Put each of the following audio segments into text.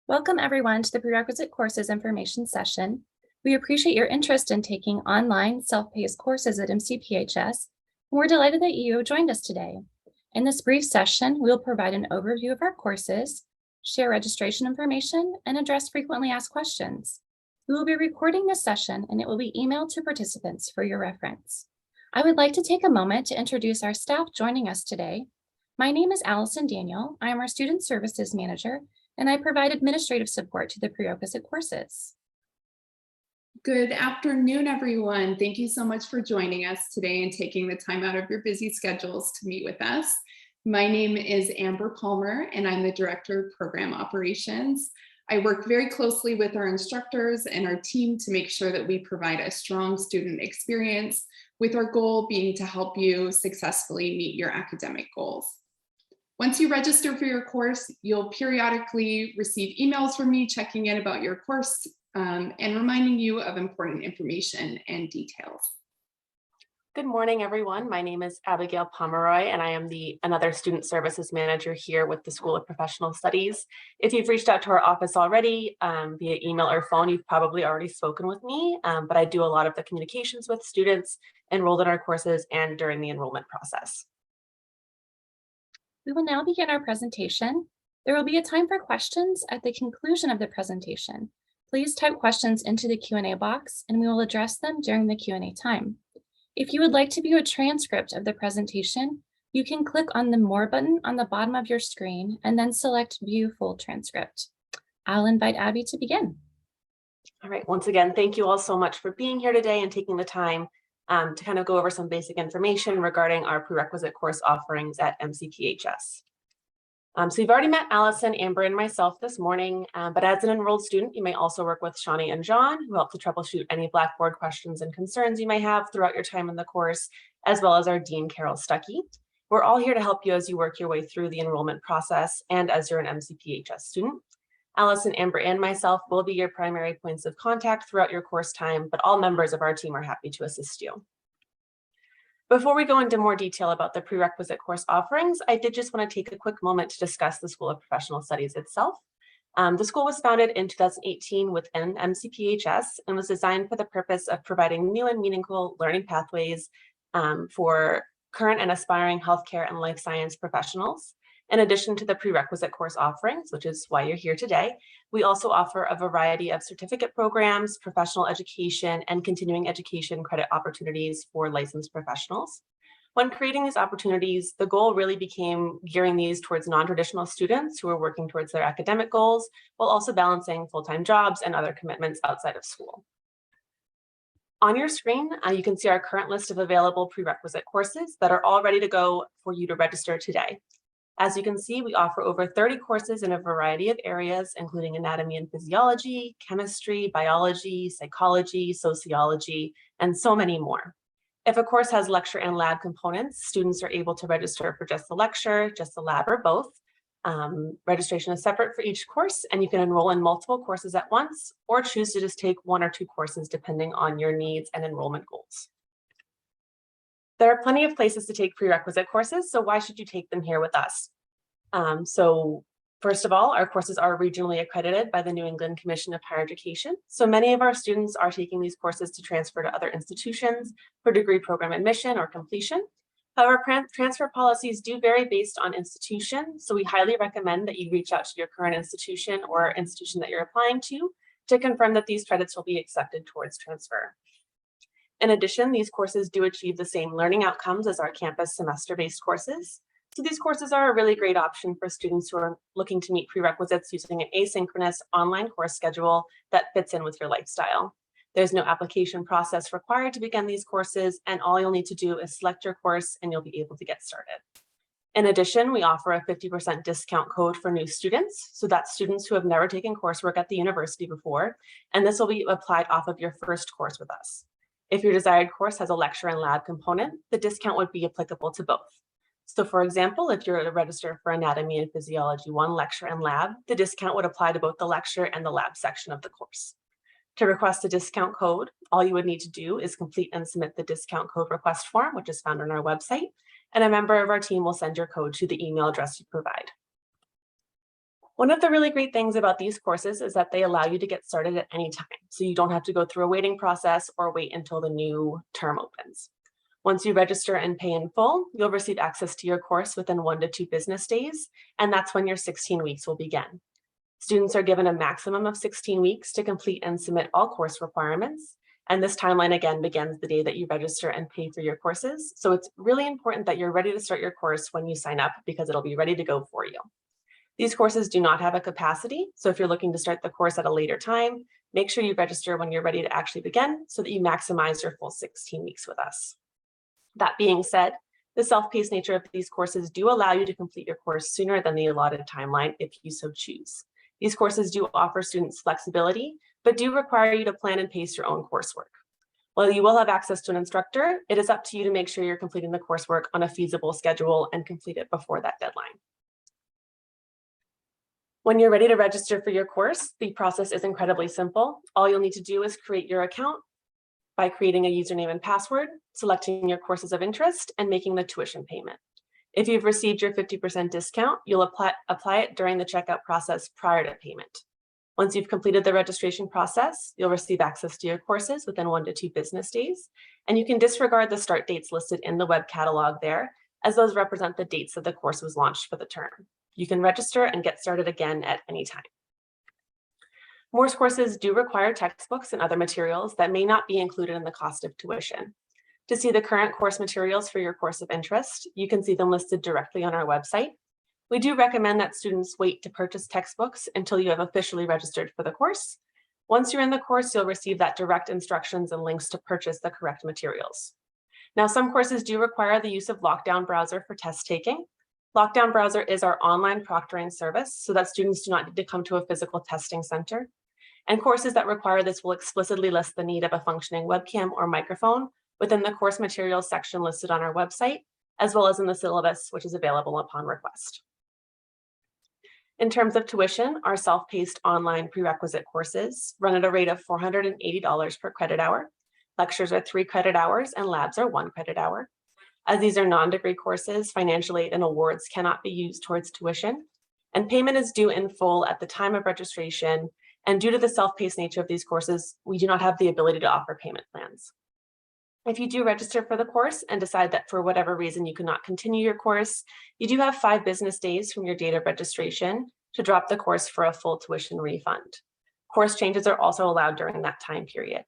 Welcome everyone to the Prerequisite Courses Information session. We appreciate your interest in taking online self-paced courses at MCPHS, and we're delighted that you have joined us today. In this brief session, we'll provide an overview of our courses, share registration information, and address frequently asked questions. We will be recording this session and it will be emailed to participants for your reference. I would like to take a moment to introduce our staff joining us today. My name is Allison Daniel. I am our Student Services Manager, and I provide administrative support to the prerequisite courses. Good afternoon, everyone. Thank you so much for joining us today and taking the time out of your busy schedules to meet with us. My name is Amber Palmer, and I'm the Director of Program Operations. I work very closely with our instructors and our team to make sure that we provide a strong student experience, with our goal being to help you successfully meet your academic goals. Once you register for your course, you'll periodically receive emails from me checking in about your course and reminding you of important information and details. Good morning, everyone. My name is Abigail Pomeroy, and I am another Student Services Manager here with the School of Professional Studies. If you've reached out to our office already via email or phone, you've probably already spoken with me, but I do a lot of the communications with students enrolled in our courses and during the enrollment process. We will now begin our presentation. There will be a time for questions at the conclusion of the presentation. Please type questions into the Q&A box and we will address them during the Q&A time. If you would like to view a transcript of the presentation, you can click on the More button on the bottom of your screen and then select View Full Transcript. I'll invite Abby to begin. All right, once again, thank you all so much for being here today and taking the time to kind of go over some basic information regarding our prerequisite course offerings at MCPHS. So you've already met Allison, Amber, and myself this morning, but as an enrolled student, you may also work with Shawnee and John, who help to troubleshoot any Blackboard questions and concerns you may have throughout your time in the course, as well as our Dean, Carol Stuckey. We're all here to help you as you work your way through the enrollment process and as you're an MCPHS student. Allison, Amber, and myself will be your primary points of contact throughout your course time, but all members of our team are happy to assist you. Before we go into more detail about the prerequisite course offerings, I did just want to take a quick moment to discuss the School of Professional Studies itself. The school was founded in 2018 within MCPHS and was designed for the purpose of providing new and meaningful learning pathways for current and aspiring healthcare and life science professionals. In addition to the prerequisite course offerings, which is why you're here today, we also offer a variety of certificate programs, professional education, and continuing education credit opportunities for licensed professionals. When creating these opportunities, the goal really became gearing these towards non-traditional students who are working towards their academic goals, while also balancing full-time jobs and other commitments outside of school. On your screen, you can see our current list of available prerequisite courses that are all ready to go for you to register today. As you can see, we offer over 30 courses in a variety of areas, including anatomy and physiology, chemistry, biology, psychology, sociology, and so many more. If a course has lecture and lab components, students are able to register for just the lecture, just the lab, or both. Registration is separate for each course, and you can enroll in multiple courses at once, or choose to just take one or two courses depending on your needs and enrollment goals. There are plenty of places to take prerequisite courses, so why should you take them here with us? So first of all, our courses are regionally accredited by the New England Commission of Higher Education. So many of our students are taking these courses to transfer to other institutions for degree program admission or completion. However, transfer policies do vary based on institution, so we highly recommend that you reach out to your current institution or institution that you're applying to confirm that these credits will be accepted towards transfer. In addition, these courses do achieve the same learning outcomes as our campus semester-based courses. So these courses are a really great option for students who are looking to meet prerequisites using an asynchronous online course schedule that fits in with your lifestyle. There's no application process required to begin these courses, and all you'll need to do is select your course and you'll be able to get started. In addition, we offer a 50% discount code for new students, so that's students who have never taken coursework at the university before, and this will be applied off of your first course with us. If your desired course has a lecture and lab component, the discount would be applicable to both. So for example, if you're to register for Anatomy and Physiology 1 lecture and lab, the discount would apply to both the lecture and the lab section of the course. To request a discount code, all you would need to do is complete and submit the discount code request form, which is found on our website, and a member of our team will send your code to the email address you provide. One of the really great things about these courses is that they allow you to get started at any time. So you don't have to go through a waiting process or wait until the new term opens. Once you register and pay in full, you'll receive access to your course within 1 to 2 business days, and that's when your 16 weeks will begin. Students are given a maximum of 16 weeks to complete and submit all course requirements, and this timeline again begins the day that you register and pay for your courses. So it's really important that you're ready to start your course when you sign up because it'll be ready to go for you. These courses do not have a capacity, so if you're looking to start the course at a later time, make sure you register when you're ready to actually begin so that you maximize your full 16 weeks with us. That being said, the self-paced nature of these courses do allow you to complete your course sooner than the allotted timeline if you so choose. These courses do offer students flexibility, but do require you to plan and pace your own coursework. While you will have access to an instructor, it is up to you to make sure you're completing the coursework on a feasible schedule and complete it before that deadline. When you're ready to register for your course, the process is incredibly simple. All you'll need to do is create your account by creating a username and password, selecting your courses of interest, and making the tuition payment. If you've received your 50% discount, you'll apply it during the checkout process prior to payment. Once you've completed the registration process, you'll receive access to your courses within 1 to 2 business days, and you can disregard the start dates listed in the web catalog there, as those represent the dates that the course was launched for the term. You can register and get started again at any time. Morse courses do require textbooks and other materials that may not be included in the cost of tuition. To see the current course materials for your course of interest, you can see them listed directly on our website. We do recommend that students wait to purchase textbooks until you have officially registered for the course. Once you're in the course, you'll receive that direct instructions and links to purchase the correct materials. Now, some courses do require the use of Lockdown Browser for test taking. Lockdown Browser is our online proctoring service so that students do not need to come to a physical testing center. And courses that require this will explicitly list the need of a functioning webcam or microphone within the course materials section listed on our website, as well as in the syllabus, which is available upon request. In terms of tuition, our self-paced online prerequisite courses run at a rate of $480 per credit hour. Lectures are 3 credit hours and labs are 1 credit hour. As these are non-degree courses, financial aid and awards cannot be used towards tuition, and payment is due in full at the time of registration. And due to the self-paced nature of these courses, we do not have the ability to offer payment plans. If you do register for the course and decide that for whatever reason you cannot continue your course, you do have 5 business days from your date of registration to drop the course for a full tuition refund. Course changes are also allowed during that time period.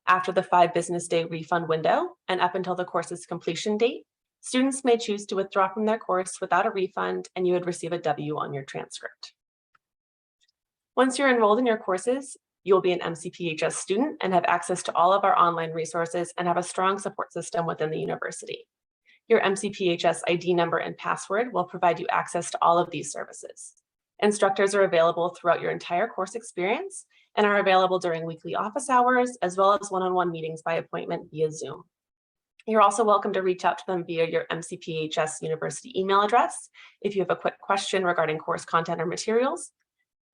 After the 5 business day refund window and up until the course's completion date, students may choose to withdraw from their course without a refund, and you would receive a W on your transcript. Once you're enrolled in your courses, you'll be an MCPHS student and have access to all of our online resources and have a strong support system within the university. Your MCPHS ID number and password will provide you access to all of these services. Instructors are available throughout your entire course experience and are available during weekly office hours, as well as one-on-one meetings by appointment via Zoom. You're also welcome to reach out to them via your MCPHS University email address if you have a quick question regarding course content or materials.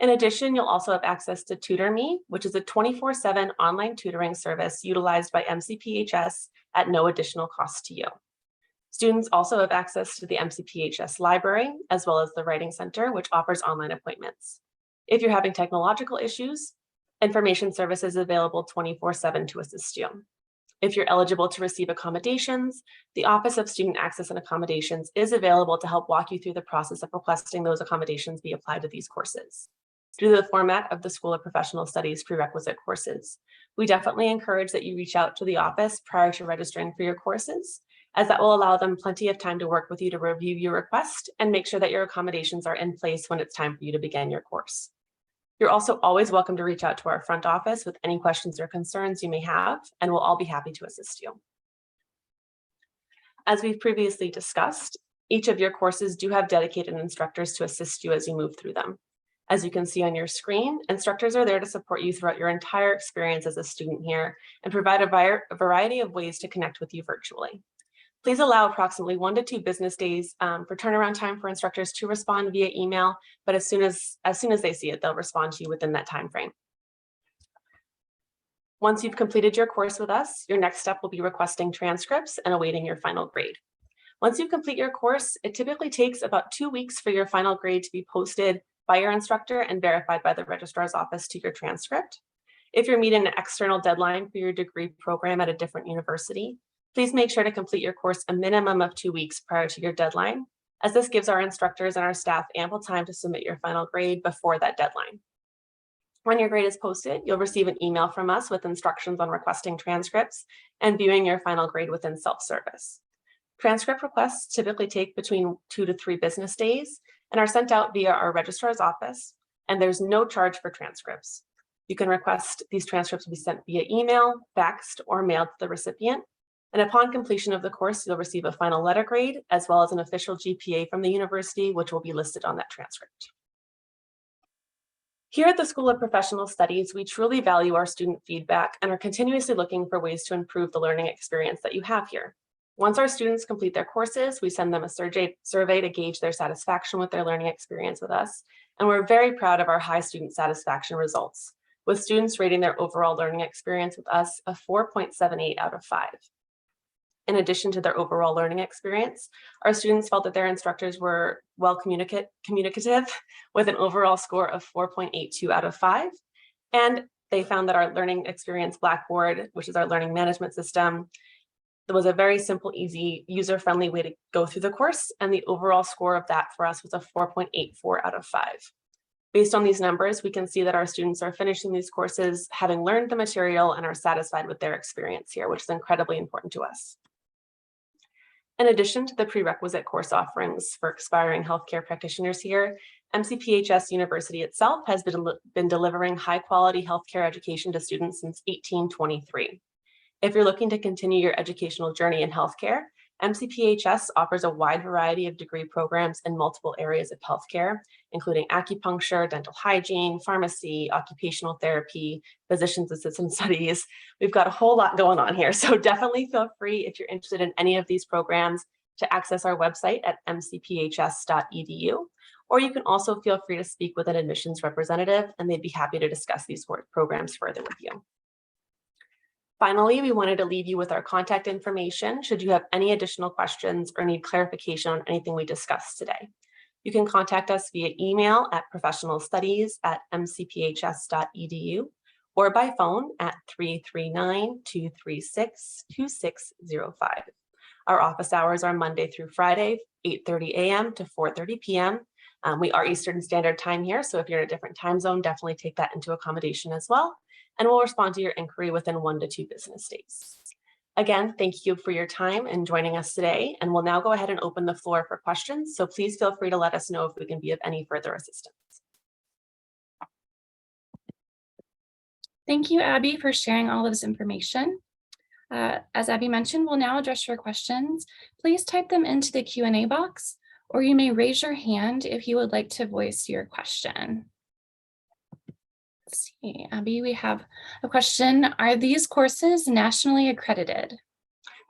In addition, you'll also have access to TutorMe, which is a 24/7 online tutoring service utilized by MCPHS at no additional cost to you. Students also have access to the MCPHS library, as well as the Writing Center, which offers online appointments. If you're having technological issues, information service is available 24/7 to assist you. If you're eligible to receive accommodations, the Office of Student Access and Accommodations is available to help walk you through the process of requesting those accommodations be applied to these courses. Due to the format of the School of Professional Studies prerequisite courses, we definitely encourage that you reach out to the office prior to registering for your courses, as that will allow them plenty of time to work with you to review your request and make sure that your accommodations are in place when it's time for you to begin your course. You're also always welcome to reach out to our front office with any questions or concerns you may have, and we'll all be happy to assist you. As we've previously discussed, each of your courses do have dedicated instructors to assist you as you move through them. As you can see on your screen, instructors are there to support you throughout your entire experience as a student here and provide a variety of ways to connect with you virtually. Please allow approximately 1 to 2 business days for turnaround time for instructors to respond via email, but as soon as they see it, they'll respond to you within that time frame. Once you've completed your course with us, your next step will be requesting transcripts and awaiting your final grade. Once you complete your course, it typically takes about 2 weeks for your final grade to be posted by your instructor and verified by the registrar's office to your transcript. If you're meeting an external deadline for your degree program at a different university, please make sure to complete your course a minimum of 2 weeks prior to your deadline, as this gives our instructors and our staff ample time to submit your final grade before that deadline. When your grade is posted, you'll receive an email from us with instructions on requesting transcripts and viewing your final grade within self-service. Transcript requests typically take between 2 to 3 business days and are sent out via our registrar's office, and there's no charge for transcripts. You can request these transcripts be sent via email, faxed, or mailed to the recipient. And upon completion of the course, you'll receive a final letter grade as well as an official GPA from the university, which will be listed on that transcript. Here at the School of Professional Studies, we truly value our student feedback and are continuously looking for ways to improve the learning experience that you have here. Once our students complete their courses, we send them a survey to gauge their satisfaction with their learning experience with us. And we're very proud of our high student satisfaction results, with students rating their overall learning experience with us a 4.78 out of 5. In addition to their overall learning experience, our students felt that their instructors were well communicative with an overall score of 4.82 out of 5. And they found that our learning experience Blackboard, which is our learning management system, there was a very simple, easy, user-friendly way to go through the course. And the overall score of that for us was a 4.84 out of 5. Based on these numbers, we can see that our students are finishing these courses, having learned the material, and are satisfied with their experience here, which is incredibly important to us. In addition to the prerequisite course offerings for aspiring healthcare practitioners here, MCPHS University itself has been delivering high-quality healthcare education to students since 1823. If you're looking to continue your educational journey in healthcare, MCPHS offers a wide variety of degree programs in multiple areas of healthcare, including acupuncture, dental hygiene, pharmacy, occupational therapy, physician's assistant studies. We've got a whole lot going on here, so definitely feel free if you're interested in any of these programs to access our website at mcphs.edu, or you can also feel free to speak with an admissions representative and they'd be happy to discuss these programs further with you. Finally, we wanted to leave you with our contact information should you have any additional questions or need clarification on anything we discussed today. You can contact us via email at professionalstudies@mcphs.edu or by phone at 339-236-2605. Our office hours are Monday through Friday, 8:30 a.m. to 4:30 p.m. We are Eastern Standard Time here, so if you're in a different time zone, definitely take that into accommodation as well. And we'll respond to your inquiry within 1 to 2 business days. Again, thank you for your time and joining us today. And we'll now go ahead and open the floor for questions. So please feel free to let us know if we can be of any further assistance. Thank you, Abby, for sharing all of this information. As Abby mentioned, we'll now address your questions. Please type them into the Q&A box, or you may raise your hand if you would like to voice your question. Let's see, Abby, we have a question. Are these courses nationally accredited?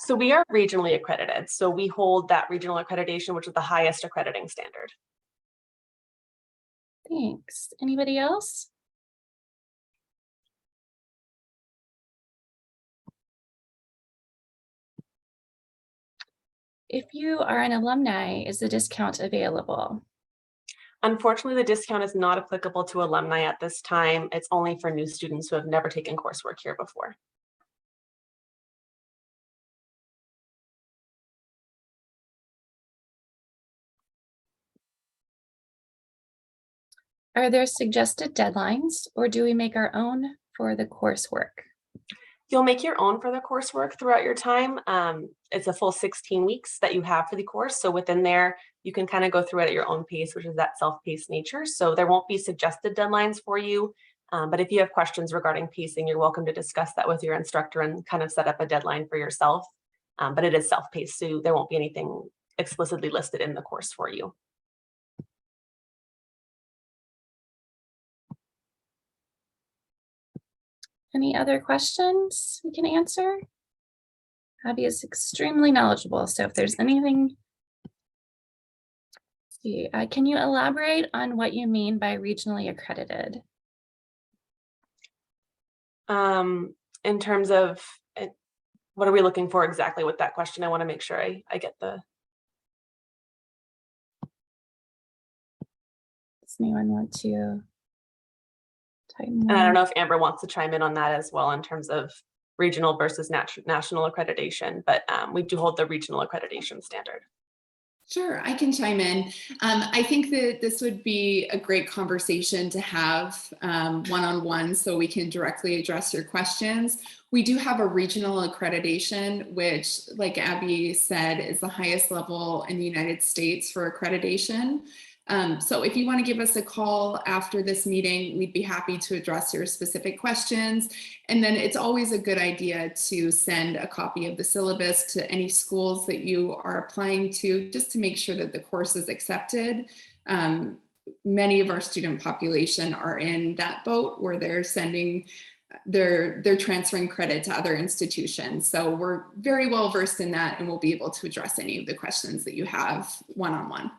So we are regionally accredited. So we hold that regional accreditation, which is the highest accrediting standard. Thanks. Anybody else? If you are an alumni, is the discount available? Unfortunately, the discount is not applicable to alumni at this time. It's only for new students who have never taken coursework here before. Are there suggested deadlines, or do we make our own for the coursework? You'll make your own for the coursework throughout your time. It's a full 16 weeks that you have for the course. So within there, you can kind of go through it at your own pace, which is that self-paced nature. So there won't be suggested deadlines for you. But if you have questions regarding pacing, you're welcome to discuss that with your instructor and kind of set up a deadline for yourself. But it is self-paced, so there won't be anything explicitly listed in the course for you. Any other questions we can answer? Abby is extremely knowledgeable, so if there's anything, let's see, can you elaborate on what you mean by regionally accredited? In terms of what are we looking for exactly with that question? I want to make sure I get the. Does anyone want to type more? And I don't know if Amber wants to chime in on that as well in terms of regional versus national accreditation, but we do hold the regional accreditation standard. Sure, I can chime in. I think that this would be a great conversation to have one-on-one so we can directly address your questions. We do have a regional accreditation, which, like Abby said, is the highest level in the United States for accreditation. So if you want to give us a call after this meeting, we'd be happy to address your specific questions. And then it's always a good idea to send a copy of the syllabus to any schools that you are applying to, just to make sure that the course is accepted. Many of our student population are in that boat where they're transferring credit to other institutions. So we're very well versed in that, and we'll be able to address any of the questions that you have one-on-one.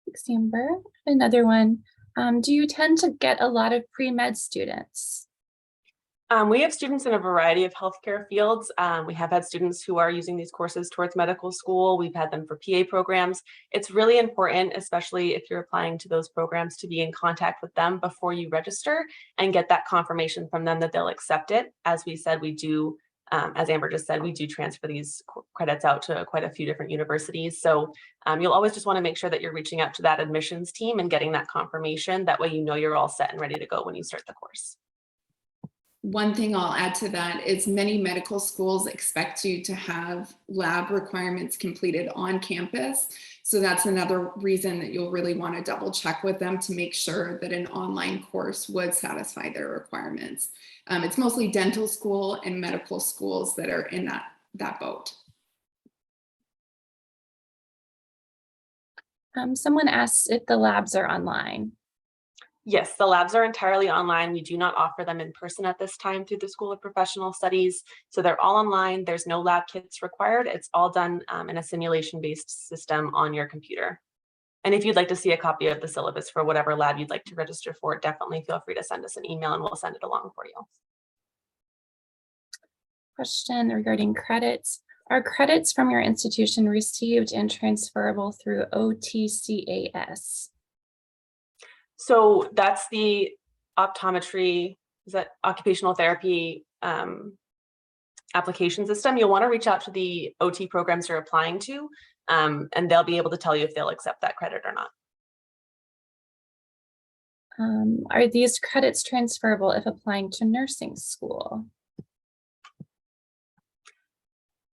Thanks, Amber. Another one. Do you tend to get a lot of pre-med students? We have students in a variety of healthcare fields. We have had students who are using these courses towards medical school. We've had them for PA programs. It's really important, especially if you're applying to those programs, to be in contact with them before you register and get that confirmation from them that they'll accept it. As we said, we do, as Amber just said, we do transfer these credits out to quite a few different universities. So you'll always just want to make sure that you're reaching out to that admissions team and getting that confirmation. That way you know you're all set and ready to go when you start the course. One thing I'll add to that is many medical schools expect you to have lab requirements completed on campus. So that's another reason that you'll really want to double check with them to make sure that an online course would satisfy their requirements. It's mostly dental school and medical schools that are in that boat. Someone asks if the labs are online. Yes, the labs are entirely online. We do not offer them in person at this time through the School of Professional Studies. So they're all online. There's no lab kits required. It's all done in a simulation-based system on your computer. And if you'd like to see a copy of the syllabus for whatever lab you'd like to register for, definitely feel free to send us an email and we'll send it along for you. Question regarding credits. Are credits from your institution received and transferable through OTCAS? So that's the optometry, is that occupational therapy application system. You'll want to reach out to the OT programs you're applying to, and they'll be able to tell you if they'll accept that credit or not. Are these credits transferable if applying to nursing school?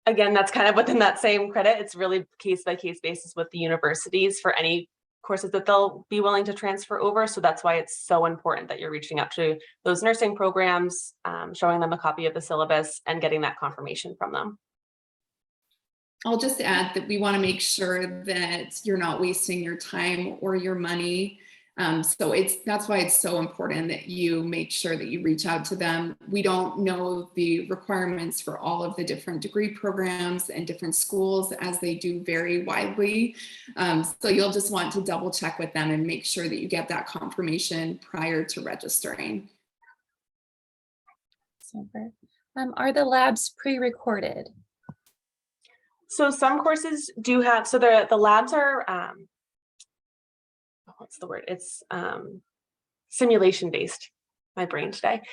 Again, that's kind of within that same credit. It's really case by case basis with the universities for any courses that they'll be willing to transfer over. So that's why it's so important that you're reaching out to those nursing programs, showing them a copy of the syllabus and getting that confirmation from them. I'll just add that we want to make sure that you're not wasting your time or your money. So that's why it's so important that you make sure that you reach out to them. We don't know the requirements for all of the different degree programs and different schools, as they do vary widely. So you'll just want to double check with them and make sure that you get that confirmation prior to registering. Super. Are the labs pre-recorded? So some courses do have, so the labs are, what's the word? It's simulation based. My brain today.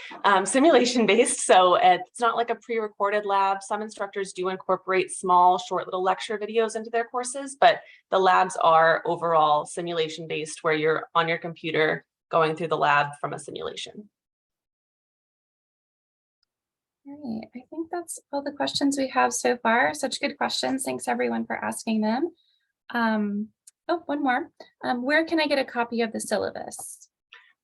Simulation based. So it's not like a pre-recorded lab. Some instructors do incorporate small, short little lecture videos into their courses, but the labs are overall simulation based, where you're on your computer going through the lab from a simulation. All right, I think that's all the questions we have so far. Such good questions. Thanks everyone for asking them. Oh, one more. Where can I get a copy of the syllabus?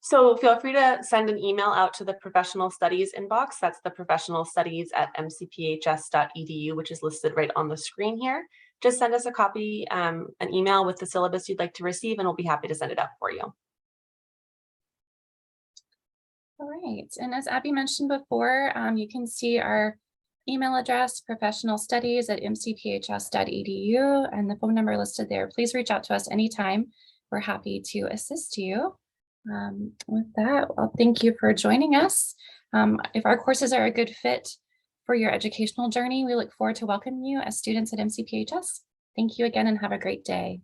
So feel free to send an email out to the professional studies inbox. That's the professional studies at mcphs.edu, which is listed right on the screen here. Just send us a copy, an email with the syllabus you'd like to receive, and we'll be happy to send it out for you. All right, and as Abby mentioned before, you can see our email address, professionalstudies@mcphs.edu, and the phone number listed there. Please reach out to us anytime. We're happy to assist you. With that, well, thank you for joining us. If our courses are a good fit for your educational journey, we look forward to welcoming you as students at MCPHS. Thank you again and have a great day.